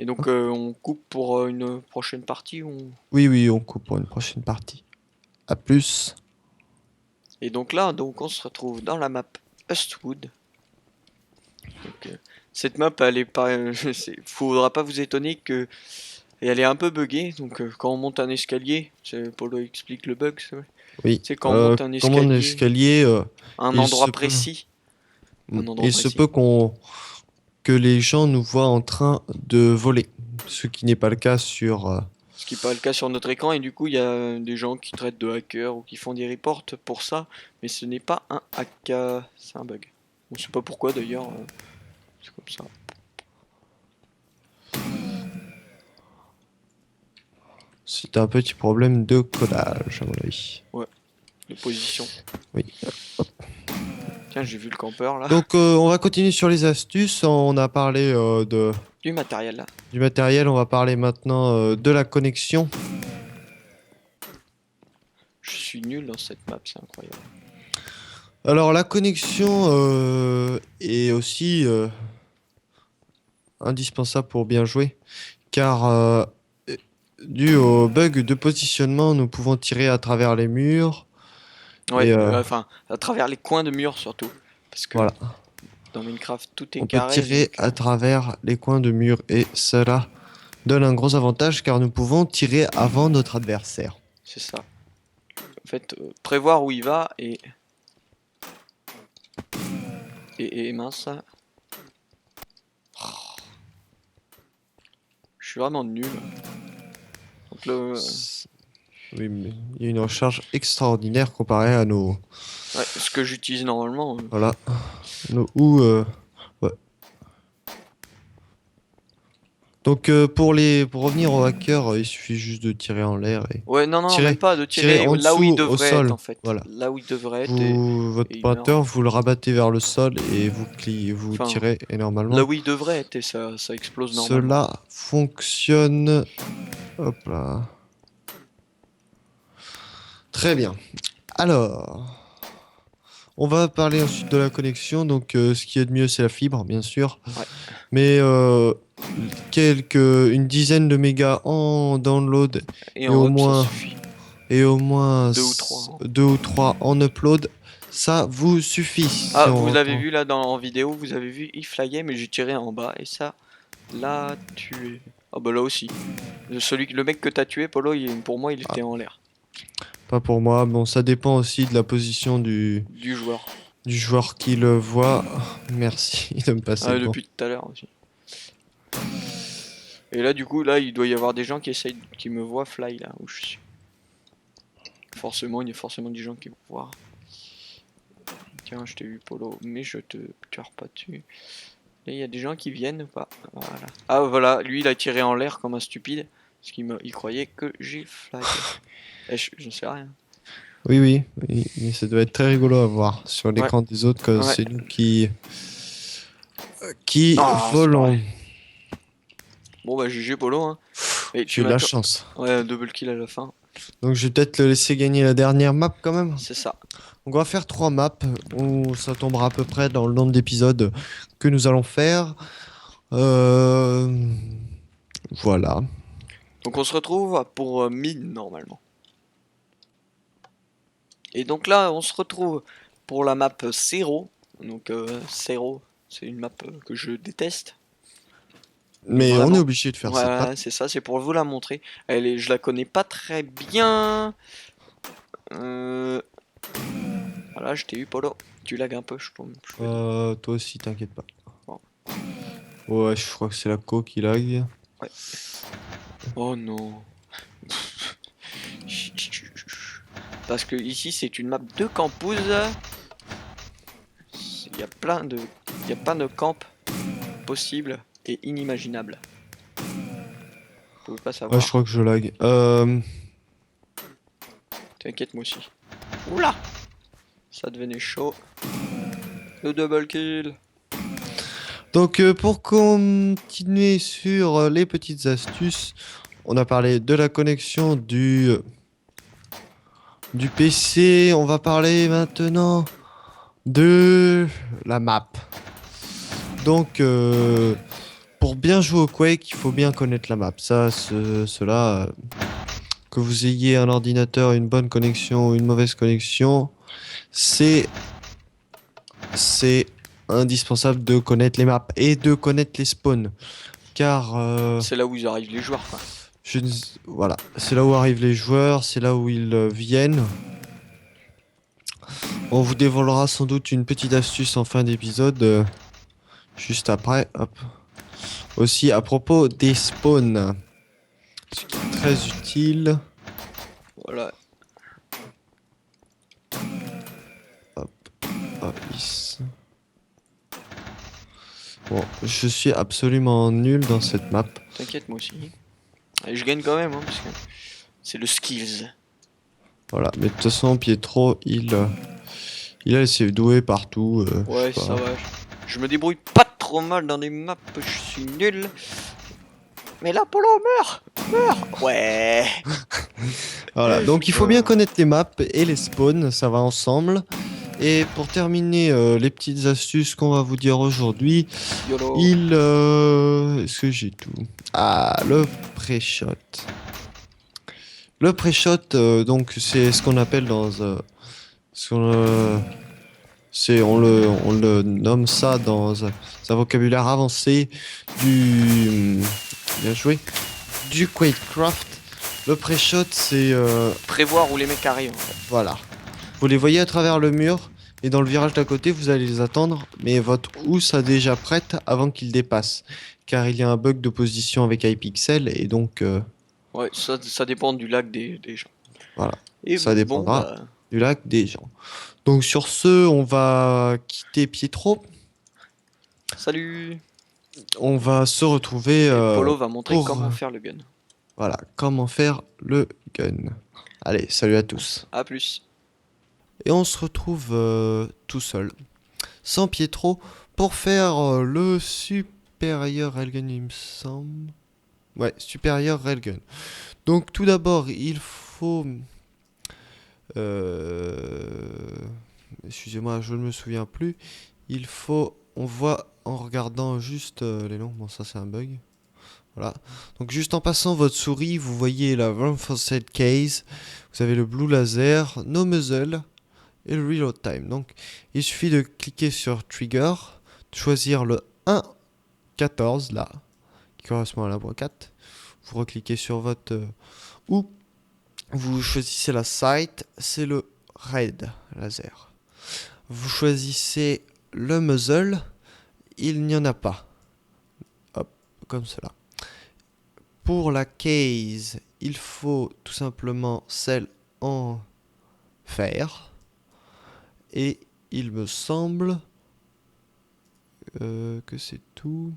Et donc on coupe pour une prochaine partie Oui, oui, on coupe pour une prochaine partie. À plus. Et donc là, donc on se retrouve dans la map Eastwood. Donc, cette map, elle est pas, faudra pas vous étonner que et elle est un peu buggée. Donc quand on monte un escalier, Polo explique le bug, c'est vrai. Oui. C'est quand on monte un Comment escalier l'escalier, à un il endroit se peut, précis, un endroit il se précis. peut que les gens nous voient en train de voler, ce qui n'est pas le cas sur. Ce qui n'est pas le cas sur notre écran, et du coup, il y a des gens qui traitent de hackers ou qui font des reports pour ça, mais ce n'est pas un hack, c'est un bug. On sait pas pourquoi d'ailleurs, c'est comme ça. C'est un petit problème de codage, à mon avis. Ouais, de position. Oui. Tiens, j'ai vu le campeur là. Donc, on va continuer sur les astuces. On a parlé Du matériel là. du matériel. On va parler maintenant de la connexion. Je suis nul dans cette map, c'est incroyable. Alors, la connexion est aussi indispensable pour bien jouer, car dû au bug de positionnement, nous pouvons tirer à travers les murs. Ouais, Et enfin, à travers les coins de mur surtout. Parce que voilà, dans Minecraft, tout est on peut carré, tirer donc à travers les coins de mur et cela donne un gros avantage car nous pouvons tirer avant notre adversaire. c'est ça. En fait, prévoir où il va et mince. Je suis vraiment nul. Donc Oui, mais il y a une recharge extraordinaire comparée à nos, ouais, ce que j'utilise normalement. voilà, nos ou ouais. Donc pour revenir au hacker, il suffit juste de tirer en l'air et Ouais, non, non, même tirer pas de tirer tirer en là où il dessous au devrait être sol. en fait. Voilà. Là où il devrait être Votre et il meurt. pointeur, vous le rabattez vers le sol et vous Enfin, tirez et là normalement où il devrait être et ça explose normalement. cela fonctionne. Hop là. Très bien. Alors, on va parler ensuite de la connexion. Donc, ce qui est de mieux, c'est la fibre, bien sûr. Ouais. Mais une dizaine de mégas en download Et et en au up, ça moins, suffit. et au moins Deux ou trois, hein. 2 ou 3 en upload, ça vous suffit. Si Ah, on vous l'avez reprend. vu là en vidéo, vous avez vu, il flyait, mais j'ai tiré en bas et ça l'a tué. Ah bah là aussi. Le mec que t'as tué, Polo, pour moi, il Ah, était en l'air. pas pour moi. Bon, ça dépend aussi de la position Du joueur. du joueur qui le voit. Merci de me passer Ah, devant. depuis tout à l'heure aussi. Et là, du coup, là, il doit y avoir des gens qui me voient fly là où je suis. Forcément, il y a forcément des gens qui vont voir. Tiens, je t'ai vu, Polo, mais je te tire pas dessus. Et il y a des gens qui viennent ou pas? Voilà. Ah, voilà, lui, il a tiré en l'air comme un stupide. Parce il croyait que j'ai flag. Je ne sais rien. Oui, oui, oui, mais ça doit être très rigolo à voir sur Ouais, l'écran des autres que ouais. c'est nous qui Ah, c'est pas vrai. volons. Bon, bah, GG, Polo, hein. Et J'ai tu eu de m'as. la chance. Ouais, un double kill à la fin. Donc je vais peut-être le laisser gagner la dernière map quand même. C'est ça. Donc on va faire 3 maps. Ça tombera à peu près dans le nombre d'épisodes que nous allons faire. Euh, Voilà. Donc, on se retrouve pour mid normalement. Et donc là, on se retrouve pour la map 0. Donc, 0, c'est une map que je déteste. Mais Mais on est vraiment. obligé de faire cette map. Voilà, c'est ça, c'est pour vous la montrer. Je la connais pas très bien. Euh, Voilà, je t'ai eu, Polo. Tu lags un peu, je trouve. Toi aussi, t'inquiète pas. Bon, Ouais, je crois que c'est la co qui lag. ouais. Oh non. Parce que ici, c'est une map de campus. Il y a plein de, il y a plein de camps possibles et inimaginables. Vous pouvez pas Ouais, je savoir. crois que je lag. T'inquiète, moi aussi. Oula, ça devenait chaud. Le double kill. Donc pour continuer sur les petites astuces, on a parlé de la connexion du PC. On va parler maintenant de la map. Donc pour bien jouer au Quake, il faut bien connaître la map. Ça, cela, que vous ayez un ordinateur, une bonne connexion ou une mauvaise connexion, c'est indispensable de connaître les maps et de connaître les spawns. Car C'est là où ils arrivent les joueurs, quoi. voilà, c'est là où arrivent les joueurs, c'est là où ils viennent. On vous dévoilera sans doute une petite astuce en fin d'épisode, juste après. Hop. Aussi à propos des spawns, ce qui est très utile. Voilà. Hop, ici. Bon, je suis absolument nul dans cette map. T'inquiète, moi aussi. Et je gagne quand même, hein, parce que c'est le skills. Voilà, mais de toute façon, Pietro, il a ses doués partout. Ouais, je sais ça pas. va. Je me débrouille pas trop mal dans les maps, je suis nul. Mais là, Polo meurt. Ouais. Voilà, donc il faut bien connaître les maps et les spawns, ça va ensemble. Et pour terminer les petites astuces qu'on va vous dire aujourd'hui, YOLO. est-ce que j'ai tout? Ah, le pré-shot. Le pré-shot, donc c'est ce qu'on appelle dans ce qu'on, on le nomme ça dans un vocabulaire avancé du bien joué du Quakecraft. Le pré-shot, c'est Prévoir où les mecs arrivent. En fait. voilà. Vous les voyez à travers le mur et dans le virage d'à côté, vous allez les attendre, mais votre housse a déjà prête avant qu'ils dépassent, car il y a un bug de position avec iPixel et donc Ouais, ça dépend du lag des gens. voilà, Et ça bon, dépendra bah, du lac des gens. Donc sur ce, on va quitter Pietro. salut. On va se retrouver Et Polo va montrer pour comment faire le gun. voilà, comment faire le gun. Allez, salut à tous. A plus. Et on se retrouve tout seul, sans Pietro, pour faire le supérieur railgun, il me semble. Ouais, supérieur railgun. Donc tout d'abord, il faut... excusez-moi, je ne me souviens plus. Il faut... On voit en regardant juste les noms. Bon, ça c'est un bug. Voilà. Donc juste en passant votre souris, vous voyez la Reinforced Case. Vous avez le Blue Laser, No Muzzle et le Reload Time. Donc il suffit de cliquer sur Trigger, de choisir le 1.14 là, qui correspond à la voie 4. Vous recliquez sur votre... ou vous choisissez la sight, c'est le Red Laser. Vous choisissez le Muzzle, il n'y en a pas. Hop, comme cela. Pour la case, il faut tout simplement celle en fer. Et il me semble que c'est tout.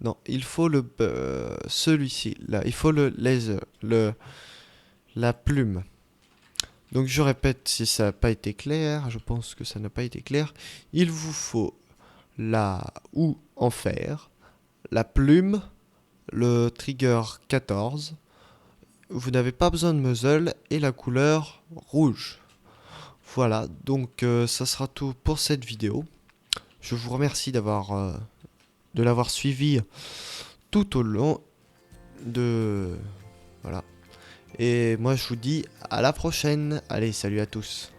Non, il faut celui-ci. Là, il faut le laser, la plume. Donc je répète si ça n'a pas été clair. Je pense que ça n'a pas été clair. Il vous faut la houe en fer, la plume, le trigger 14. Vous n'avez pas besoin de muzzle et la couleur rouge. Voilà, donc ça sera tout pour cette vidéo. Je vous remercie de l'avoir suivi tout au long de... Voilà. Et moi je vous dis à la prochaine. Allez, salut à tous.